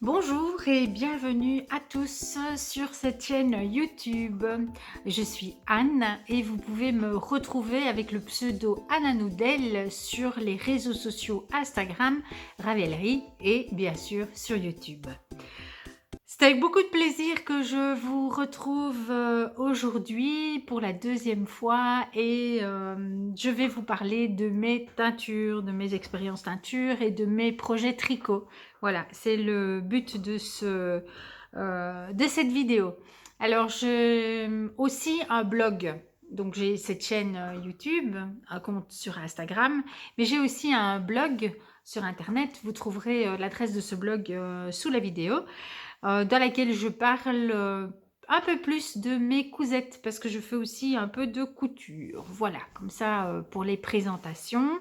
Bonjour et bienvenue à tous sur cette chaîne YouTube. Je suis Anne et vous pouvez me retrouver avec le pseudo Anna Noudel sur les réseaux sociaux Instagram, Ravelry et bien sûr sur YouTube. C'est avec beaucoup de plaisir que je vous retrouve aujourd'hui pour la deuxième fois et je vais vous parler de mes teintures, de mes expériences teintures et de mes projets tricot. Voilà, c'est le but de cette vidéo. Alors, j'ai aussi un blog. Donc, j'ai cette chaîne YouTube, un compte sur Instagram, mais j'ai aussi un blog sur Internet. Vous trouverez l'adresse de ce blog sous la vidéo dans laquelle je parle un peu plus de mes cousettes parce que je fais aussi un peu de couture. Voilà, comme ça pour les présentations.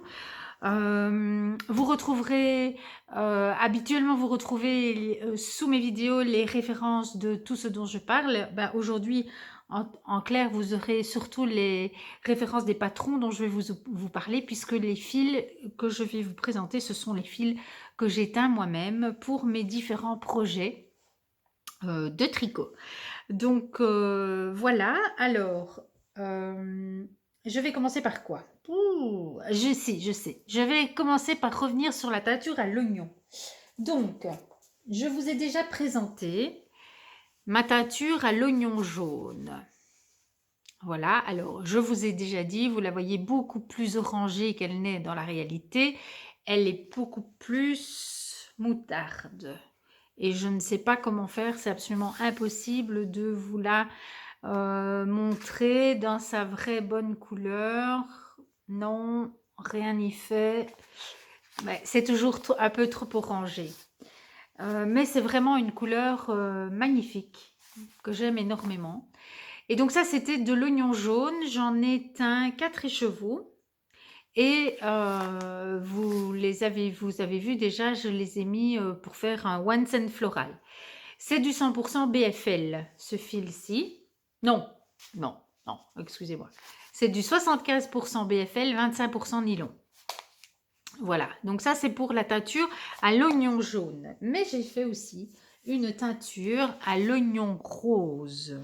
Vous retrouverez, habituellement vous retrouvez sous mes vidéos les références de tout ce dont je parle. Ben, aujourd'hui, en clair, vous aurez surtout les références des patrons dont je vais vous parler puisque les fils que je vais vous présenter, ce sont les fils que j'éteins moi-même pour mes différents projets de tricot. Donc voilà, alors je vais commencer par quoi? Ouh, je sais. Je vais commencer par revenir sur la teinture à l'oignon. Donc, je vous ai déjà présenté ma teinture à l'oignon jaune. Voilà, alors je vous ai déjà dit, vous la voyez beaucoup plus orangée qu'elle n'est dans la réalité. Elle est beaucoup plus moutarde. Et je ne sais pas comment faire, c'est absolument impossible de vous la montrer dans sa vraie bonne couleur. Non, rien n'y fait. Ouais, c'est toujours un peu trop orangé. Mais c'est vraiment une couleur magnifique que j'aime énormément. Et donc ça, c'était de l'oignon jaune. J'en ai teint 4 écheveaux. Et vous avez vu déjà, je les ai mis pour faire un One Cent Floral. C'est du 100% BFL, ce fil-ci. Non, non, non, excusez-moi. C'est du 75% BFL, 25% nylon. Voilà, donc ça c'est pour la teinture à l'oignon jaune. Mais j'ai fait aussi une teinture à l'oignon rose.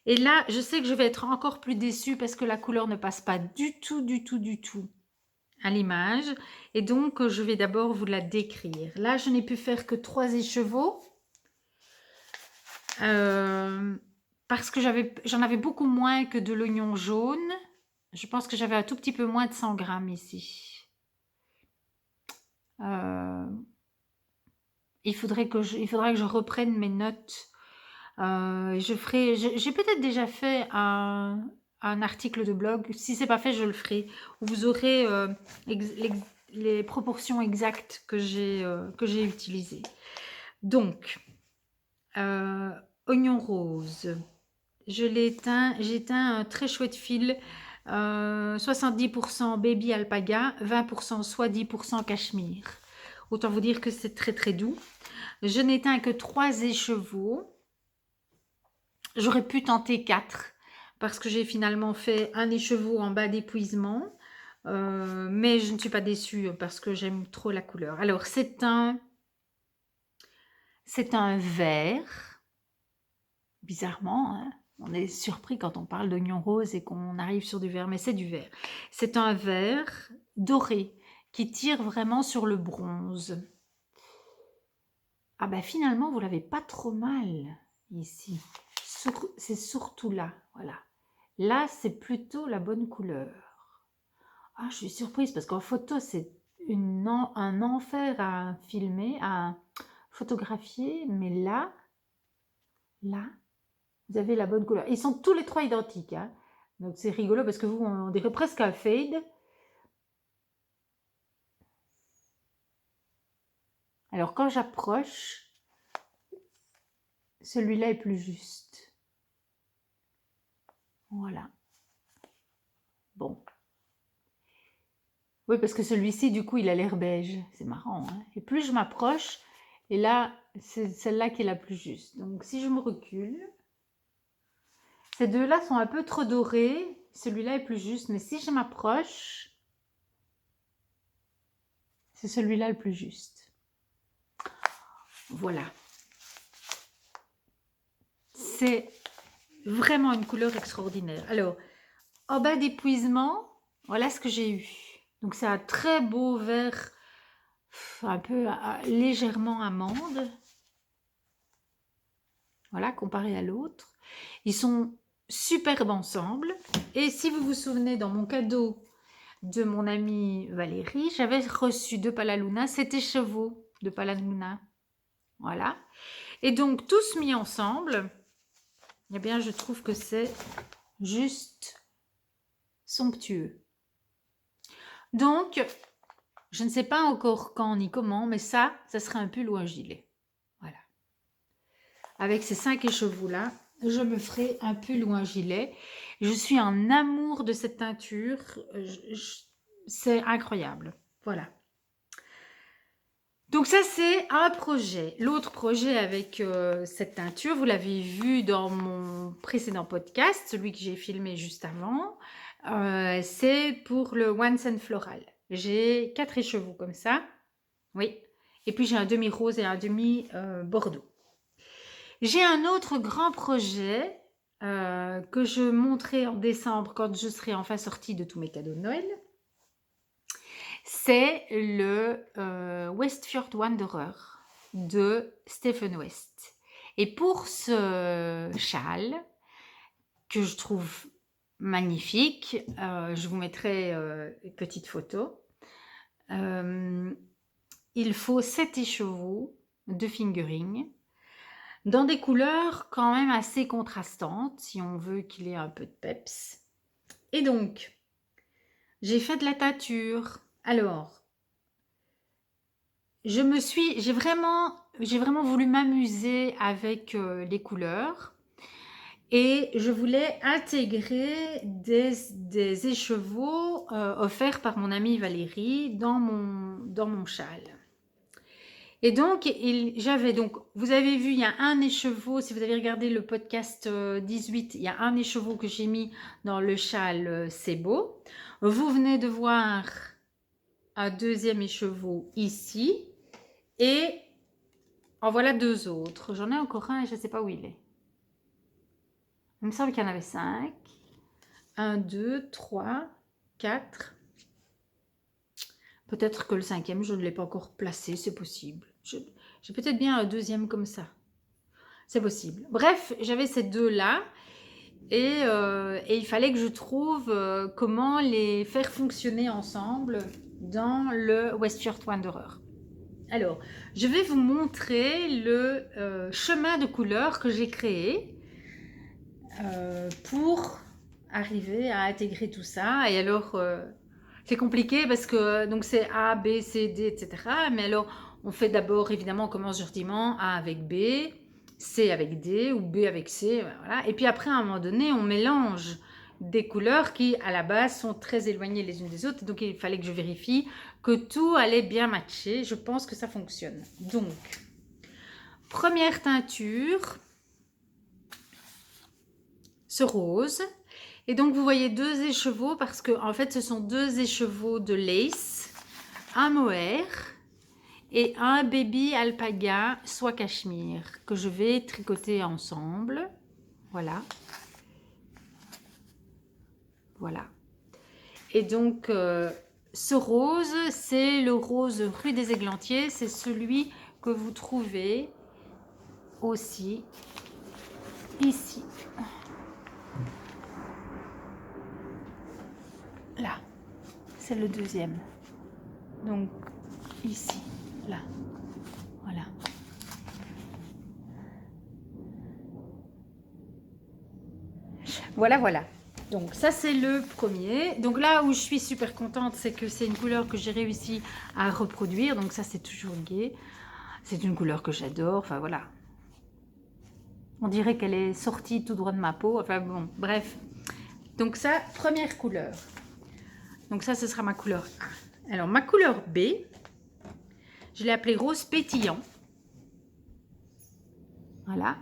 Et là, je sais que je vais être encore plus déçue parce que la couleur ne passe pas du tout à l'image. Et donc, je vais d'abord vous la décrire. Là, je n'ai pu faire que 3 écheveaux. Parce que j'en avais beaucoup moins que de l'oignon jaune. Je pense que j'avais un tout petit peu moins de 100 grammes ici. Il faudra que je reprenne mes notes. J'ai peut-être déjà fait un article de blog. Si c'est pas fait, je le ferai. Où vous aurez les proportions exactes que j'ai utilisées. Donc, oignon rose. J'ai teint un très chouette fil. 70% baby alpaga, 20% soit 10% cachemire. Autant vous dire que c'est très doux. Je n'ai teint que 3 écheveaux. J'aurais pu tenter 4 parce que j'ai finalement fait un écheveau en bas d'épuisement. Mais je ne suis pas déçue parce que j'aime trop la couleur. Alors, c'est un vert. Bizarrement, hein, on est surpris quand on parle d'oignon rose et qu'on arrive sur du vert, mais c'est du vert. C'est un vert doré qui tire vraiment sur le bronze. Ah ben finalement, vous l'avez pas trop mal ici. C'est surtout là, voilà. Là, c'est plutôt la bonne couleur. Ah, je suis surprise parce qu'en photo, c'est un enfer à filmer, à photographier, mais là, vous avez la bonne couleur. Ils sont tous les 3 identiques, hein. Donc c'est rigolo parce que vous, on dirait presque un fade. Alors quand j'approche, celui-là est plus juste. Voilà. Bon. Oui, parce que celui-ci, du coup, il a l'air beige. C'est marrant, hein. Et plus je m'approche, et là, c'est celle-là qui est la plus juste. Donc si je me recule, ces deux-là sont un peu trop dorés. Celui-là est plus juste, mais si je m'approche, c'est celui-là le plus juste. Voilà. C'est vraiment une couleur extraordinaire. Alors, en bas d'épuisement, voilà ce que j'ai eu. Donc, c'est un très beau vert, un peu légèrement amande. Voilà, comparé à l'autre. Ils sont superbes ensemble. Et si vous vous souvenez, dans mon cadeau de mon amie Valérie, j'avais reçu de Palaluna 7 écheveaux de Palaluna. Voilà. Et donc, tous mis ensemble, eh bien, je trouve que c'est juste somptueux. Donc, je ne sais pas encore quand ni comment, mais ça sera un pull ou un gilet. Voilà. Avec ces 5 écheveaux-là, je me ferai un pull ou un gilet. Je suis en amour de cette teinture. C'est incroyable. Voilà. Donc ça, c'est un projet. L'autre projet avec cette teinture, vous l'avez vu dans mon précédent podcast, celui que j'ai filmé juste avant, c'est pour le One Scent Floral. J'ai 4 écheveaux comme ça. Oui. Et puis j'ai un demi-rose et un demi-bordeaux. J'ai un autre grand projet que je montrerai en décembre quand je serai enfin sortie de tous mes cadeaux de Noël. C'est le Westfjord Wanderer de Stephen West. Et pour ce châle, que je trouve magnifique, je vous mettrai une petite photo. Il faut 7 écheveaux de fingering dans des couleurs quand même assez contrastantes si on veut qu'il ait un peu de peps. Et donc, j'ai fait de la teinture. Alors, j'ai vraiment voulu m'amuser avec les couleurs et je voulais intégrer des écheveaux offerts par mon amie Valérie dans mon châle. Et donc, vous avez vu, il y a un écheveau, si vous avez regardé le podcast 18, il y a un écheveau que j'ai mis dans le châle C'est beau. Vous venez de voir un deuxième écheveau ici. Et en voilà 2 autres. J'en ai encore un et je ne sais pas où il est. Il me semble qu'il y en avait 5. 1, 2, 3, 4. Peut-être que le 5e, je ne l'ai pas encore placé, c'est possible. J'ai peut-être bien un 2e comme ça. C'est possible. Bref, j'avais ces 2-là. Et il fallait que je trouve comment les faire fonctionner ensemble dans le Westfjord Wanderer. Alors, je vais vous montrer le chemin de couleur que j'ai créé pour arriver à intégrer tout ça. Et alors, c'est compliqué parce que donc c'est A, B, C, D, etc. Mais alors, on fait d'abord, évidemment, on commence gentiment A avec B, C avec D ou B avec C. Voilà. Et puis après, à un moment donné, on mélange des couleurs qui, à la base, sont très éloignées les unes des autres. Donc, il fallait que je vérifie que tout allait bien matcher. Je pense que ça fonctionne. Donc, première teinture, ce rose. Et donc, vous voyez 2 écheveaux parce que, en fait, ce sont 2 écheveaux de lace, un mohair et un baby alpaga, soit cachemire, que je vais tricoter ensemble. Voilà. Voilà. Et donc, ce rose, c'est le rose rue des Églantiers. C'est celui que vous trouvez aussi ici. Là, c'est le 2e. Donc, ici, là. Voilà. Voilà, voilà. Donc ça c'est le premier. Donc là où je suis super contente, c'est que c'est une couleur que j'ai réussi à reproduire. Donc ça c'est toujours gai. C'est une couleur que j'adore. Enfin voilà. On dirait qu'elle est sortie tout droit de ma peau. Enfin bon, bref. Donc ça, première couleur. Donc ça, ce sera ma couleur A. Alors ma couleur B, je l'ai appelée rose pétillant. Voilà.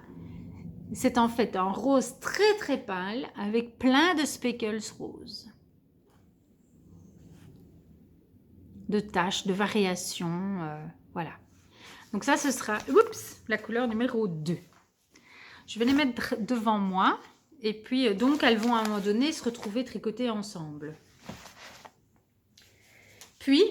C'est en fait un rose très très pâle avec plein de speckles roses. De taches, de variations, voilà. Donc ça, ce sera, oups, la couleur numéro 2. Je vais les mettre devant moi. Et puis, donc, elles vont à un moment donné se retrouver tricotées ensemble. Puis,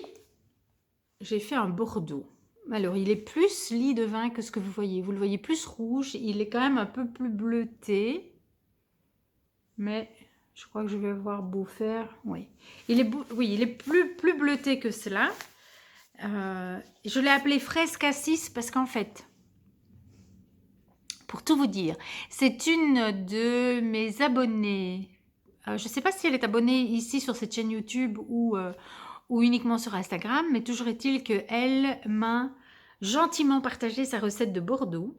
j'ai fait un bordeaux. Alors, il est plus lit de vin que ce que vous voyez. Vous le voyez plus rouge. Il est quand même un peu plus bleuté. Mais je crois que je vais avoir beau faire. Oui, oui, il est plus bleuté que cela. Je l'ai appelé fraise cassis parce qu'en fait, pour tout vous dire, c'est une de mes abonnées. Je ne sais pas si elle est abonnée ici sur cette chaîne YouTube ou uniquement sur Instagram, mais toujours est-il qu'elle m'a gentiment partagé sa recette de Bordeaux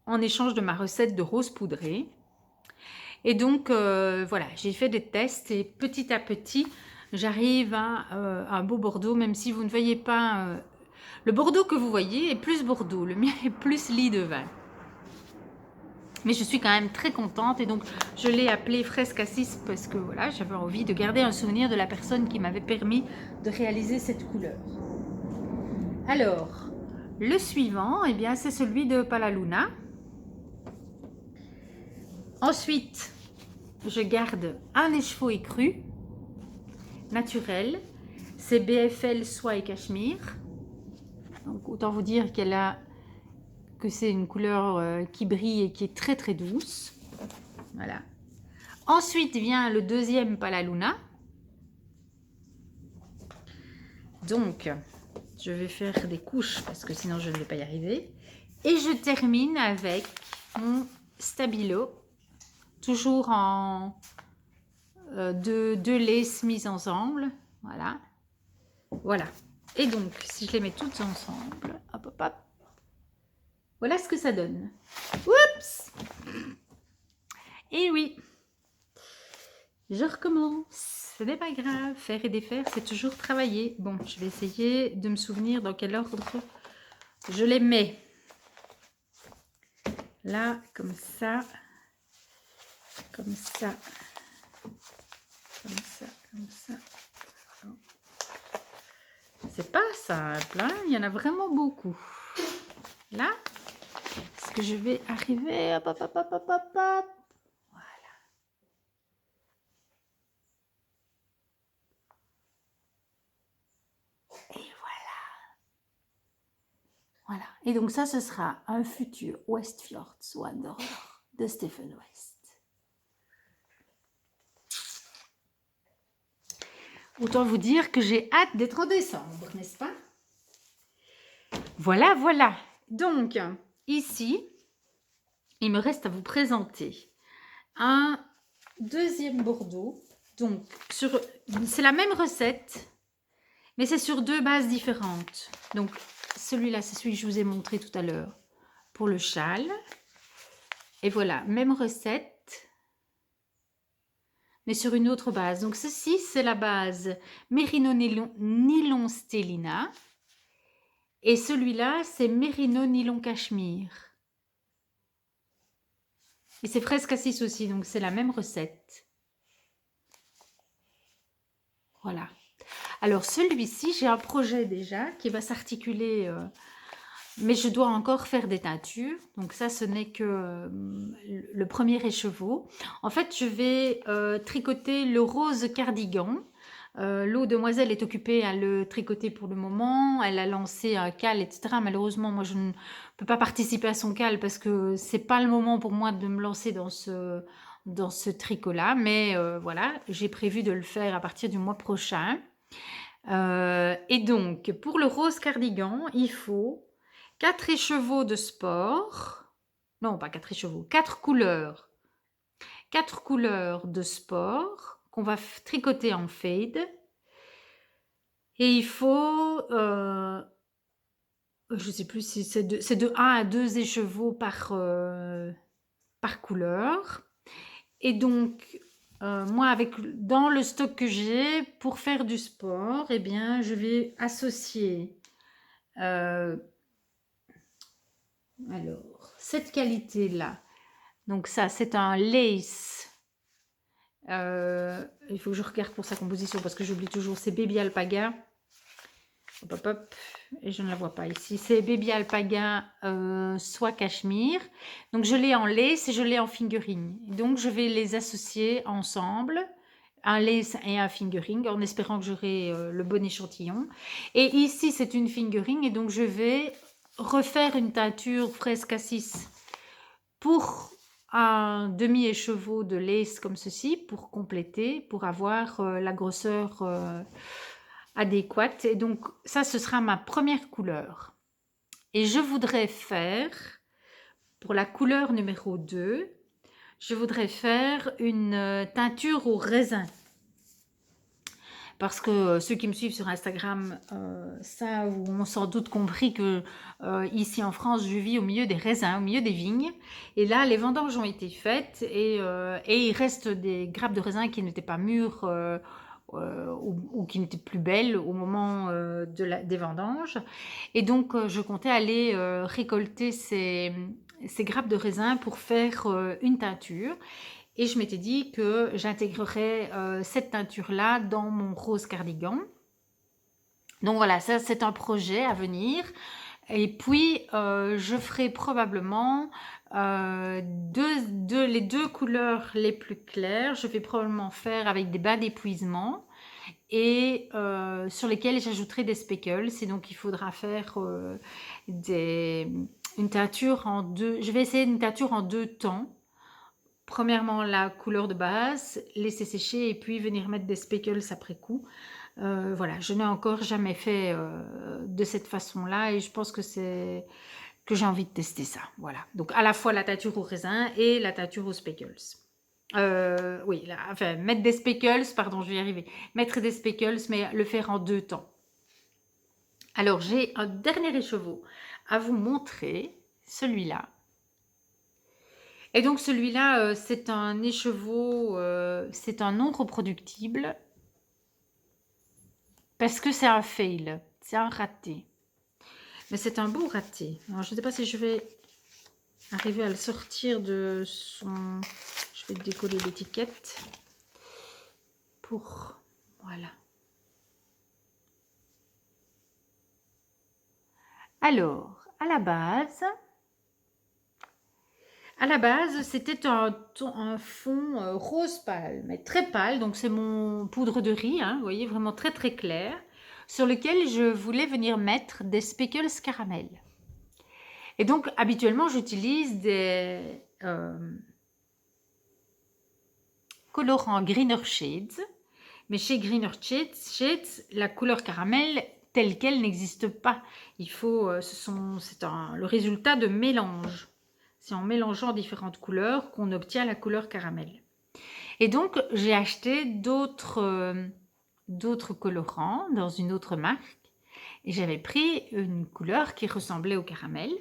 en échange de ma recette de rose poudrée. Et donc, voilà, j'ai fait des tests et petit à petit, j'arrive à un beau Bordeaux, même si vous ne voyez pas... le Bordeaux que vous voyez est plus Bordeaux, le mien est plus lit de vin. Mais je suis quand même très contente et donc je l'ai appelé fraise cassis parce que voilà, j'avais envie de garder un souvenir de la personne qui m'avait permis de réaliser cette couleur. Alors, le suivant, eh bien, c'est celui de Palaluna. Ensuite, je garde un écheveau écru, naturel. C'est BFL soie et cachemire. Donc, autant vous dire que c'est une couleur qui brille et qui est très très douce. Voilà. Ensuite vient le deuxième Palaluna. Donc, je vais faire des couches parce que sinon je ne vais pas y arriver. Et je termine avec mon Stabilo, toujours en deux laces mises ensemble. Voilà. Voilà. Et donc, si je les mets toutes ensemble, hop, hop, hop, voilà ce que ça donne. Oups! Et oui, je recommence. Ce n'est pas grave, faire et défaire, c'est toujours travailler. Bon, je vais essayer de me souvenir dans quel ordre je les mets. Là, comme ça, comme ça, comme ça, comme ça. C'est pas simple, hein? Il y en a vraiment beaucoup. Là, est-ce que je vais arriver? Hop, hop, hop, hop, hop, hop, hop. Voilà. Et voilà. Voilà. Et donc ça, ce sera un futur Westfjords Wanderer de Stephen West. Autant vous dire que j'ai hâte d'être en décembre, n'est-ce pas? Voilà, voilà. Donc, ici, il me reste à vous présenter un deuxième Bordeaux. Donc, c'est la même recette, mais c'est sur deux bases différentes. Donc, celui-là, c'est celui que je vous ai montré tout à l'heure pour le châle. Et voilà, même recette, mais sur une autre base. Donc, ceci, c'est la base Merino Nylon Stellina. Et celui-là, c'est Merino Nylon Cachemire. Et c'est fraise cassis aussi, donc c'est la même recette. Voilà. Alors, celui-ci, j'ai un projet déjà qui va s'articuler... mais je dois encore faire des teintures. Donc ça, ce n'est que le premier écheveau. En fait, je vais tricoter le rose cardigan. L'eau demoiselle est occupée à le tricoter pour le moment. Elle a lancé un cal, etc. Malheureusement, moi, je ne peux pas participer à son cal parce que c'est pas le moment pour moi de me lancer dans ce tricot-là. Mais voilà, j'ai prévu de le faire à partir du mois prochain. Et donc, pour le rose cardigan, il faut 4 écheveaux de sport. Non, pas 4 écheveaux, 4 couleurs. 4 couleurs de sport qu'on va tricoter en fade. Et il faut, je ne sais plus si c'est de 1 à 2 écheveaux par couleur. Et donc, moi, dans le stock que j'ai, pour faire du sport, eh bien, je vais associer alors, cette qualité-là. Donc ça, c'est un lace. Il faut que je regarde pour sa composition parce que j'oublie toujours. C'est Baby Alpaga. Hop, hop, et je ne la vois pas ici. C'est Baby Alpaga soie cachemire. Donc je l'ai en lace et je l'ai en fingering. Donc je vais les associer ensemble, un lace et un fingering, en espérant que j'aurai le bon échantillon. Et ici c'est une fingering et donc je vais refaire une teinture fraise cassis pour un demi-écheveau de lace comme ceci, pour compléter, pour avoir la grosseur adéquate. Et donc ça, ce sera ma première couleur. Et je voudrais faire, pour la couleur numéro 2, je voudrais faire une teinture au raisin. Parce que ceux qui me suivent sur Instagram, ça, ont sans doute compris que ici en France, je vis au milieu des raisins, au milieu des vignes. Et là, les vendanges ont été faites et il reste des grappes de raisins qui n'étaient pas mûres ou qui n'étaient plus belles au moment des vendanges. Et donc, je comptais aller récolter ces grappes de raisin pour faire une teinture. Et je m'étais dit que j'intégrerais cette teinture-là dans mon rose cardigan. Donc voilà, ça c'est un projet à venir. Et puis, je ferai probablement les deux couleurs les plus claires. Je vais probablement faire avec des bas d'épuisement et sur lesquels j'ajouterai des speckles. Et donc, il faudra faire une teinture en deux. Je vais essayer une teinture en deux temps. Premièrement, la couleur de base, laisser sécher et puis venir mettre des speckles après coup. Voilà, je n'ai encore jamais fait de cette façon-là et je pense que j'ai envie de tester ça. Voilà, donc à la fois la teinture au raisin et la teinture aux speckles. Oui, là, enfin, mettre des speckles, pardon, je vais y arriver. Mettre des speckles, mais le faire en deux temps. Alors, j'ai un dernier écheveau à vous montrer, celui-là. Et donc celui-là, c'est un écheveau, c'est un non reproductible parce que c'est un fail, c'est un raté. Mais c'est un beau raté. Alors je ne sais pas si je vais arriver à le sortir de son... Je vais décoller l'étiquette pour... Voilà. Alors, à la base, c'était un fond rose pâle, mais très pâle. Donc, c'est mon poudre de riz, hein, vous voyez, vraiment très très clair, sur lequel je voulais venir mettre des speckles caramel. Et donc, habituellement, j'utilise des colorants Greener Shades. Mais chez Greener Shades, la couleur caramel telle qu'elle n'existe pas. Il faut, c'est le résultat de mélange. C'est en mélangeant différentes couleurs qu'on obtient la couleur caramel. Et donc, j'ai acheté d'autres colorants dans une autre marque. Et j'avais pris une couleur qui ressemblait au caramel.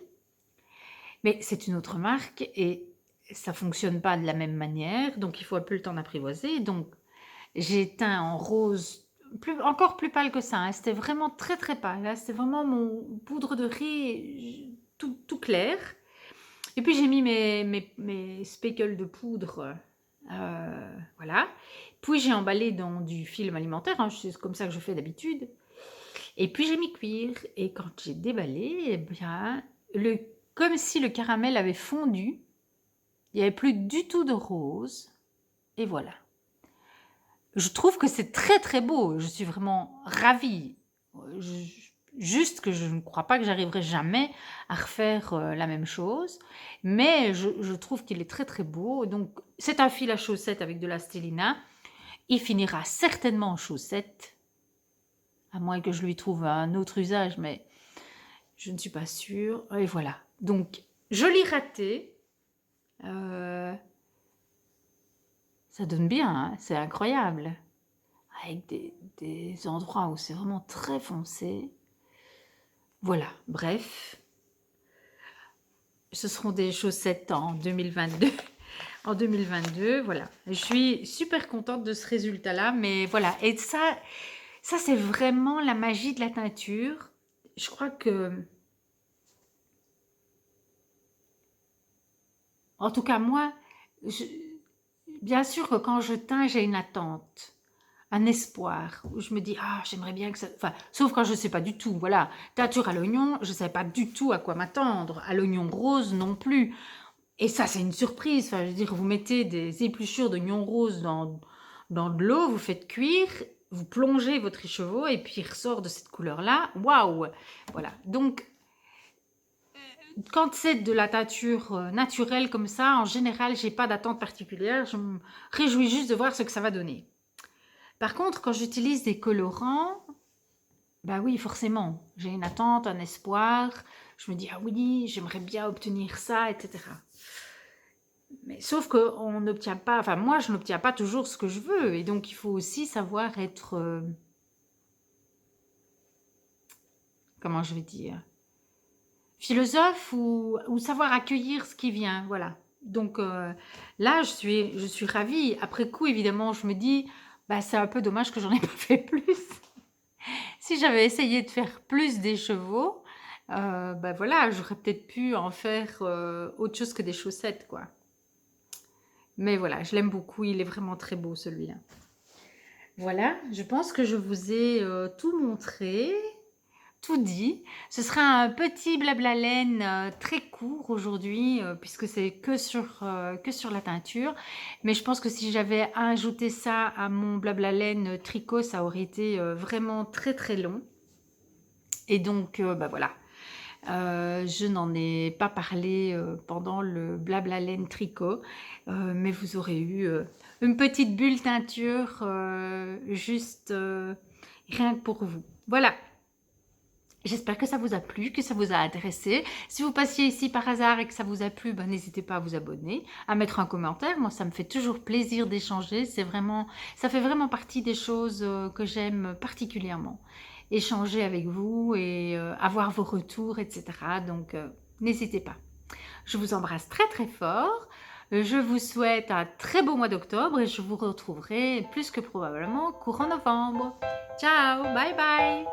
Mais c'est une autre marque et ça ne fonctionne pas de la même manière. Donc, il faut un peu le temps d'apprivoiser. Donc, j'ai teint en rose, encore plus pâle que ça. Hein. C'était vraiment très très pâle. C'était vraiment mon poudre de riz tout clair. Et puis j'ai mis mes speckles de poudre, voilà. Puis j'ai emballé dans du film alimentaire, hein, c'est comme ça que je fais d'habitude. Et puis j'ai mis cuire. Et quand j'ai déballé, eh bien, comme si le caramel avait fondu, il n'y avait plus du tout de rose. Et voilà. Je trouve que c'est très très beau. Je suis vraiment ravie. Juste que je ne crois pas que j'arriverai jamais à refaire la même chose. Mais je trouve qu'il est très très beau. Donc c'est un fil à chaussettes avec de la stélina. Il finira certainement en chaussettes. À moins que je lui trouve un autre usage. Mais je ne suis pas sûre. Et voilà. Donc joli raté. Ça donne bien, hein, c'est incroyable. Avec des endroits où c'est vraiment très foncé. Voilà, bref. Ce seront des chaussettes en 2022. En 2022, voilà. Je suis super contente de ce résultat-là, mais voilà. Et ça c'est vraiment la magie de la teinture. Je crois que... En tout cas, moi, bien sûr que quand je teins, j'ai une attente. un espoir, où je me dis: «Ah, j'aimerais bien que ça» enfin, sauf quand je ne sais pas du tout, voilà. Teinture à l'oignon, je ne savais pas du tout à quoi m'attendre, à l'oignon rose non plus et ça, c'est une surprise. Enfin, je veux dire, vous mettez des épluchures d'oignons roses dans de l'eau, vous faites cuire, vous plongez votre écheveau et puis il ressort de cette couleur-là. Waouh! Voilà, donc quand c'est de la teinture, naturelle comme ça, en général, j'ai pas d'attente particulière, je me réjouis juste de voir ce que ça va donner. Par contre, quand j'utilise des colorants, bah oui, forcément, j'ai une attente, un espoir. Je me dis: «Ah oui, j'aimerais bien obtenir ça» et cetera. Mais sauf qu'on n'obtient pas enfin moi, je n'obtiens pas toujours ce que je veux et donc il faut aussi savoir être, comment je vais dire? Philosophe ou savoir accueillir ce qui vient, voilà. Donc là, je suis ravie. Après coup, évidemment, je me dis: «Bah, c'est un peu dommage que j'en ai pas fait plus». Si j'avais essayé de faire plus d'écheveaux, bah, voilà, j'aurais peut-être pu en faire, autre chose que des chaussettes, quoi. Mais voilà, je l'aime beaucoup, il est vraiment très beau celui-là. Voilà, je pense que je vous ai, tout montré, tout dit. Ce sera un petit blabla laine, très court aujourd'hui, puisque c'est que sur la teinture. Mais je pense que si j'avais ajouté ça à mon blabla laine, tricot, ça aurait été, vraiment très, très long. Et donc, bah, voilà, je n'en ai pas parlé, pendant le blabla laine tricot, mais vous aurez eu, une petite bulle teinture, juste, rien que pour vous. Voilà, j'espère que ça vous a plu, que ça vous a intéressé. Si vous passiez ici par hasard et que ça vous a plu, ben, n'hésitez pas à vous abonner, à mettre un commentaire. Moi, ça me fait toujours plaisir d'échanger. Ça fait vraiment partie des choses, que j'aime particulièrement. Échanger avec vous et avoir vos retours, etc. Donc, n'hésitez pas. Je vous embrasse très très fort. Je vous souhaite un très beau mois d'octobre et je vous retrouverai plus que probablement courant novembre. Ciao, bye bye.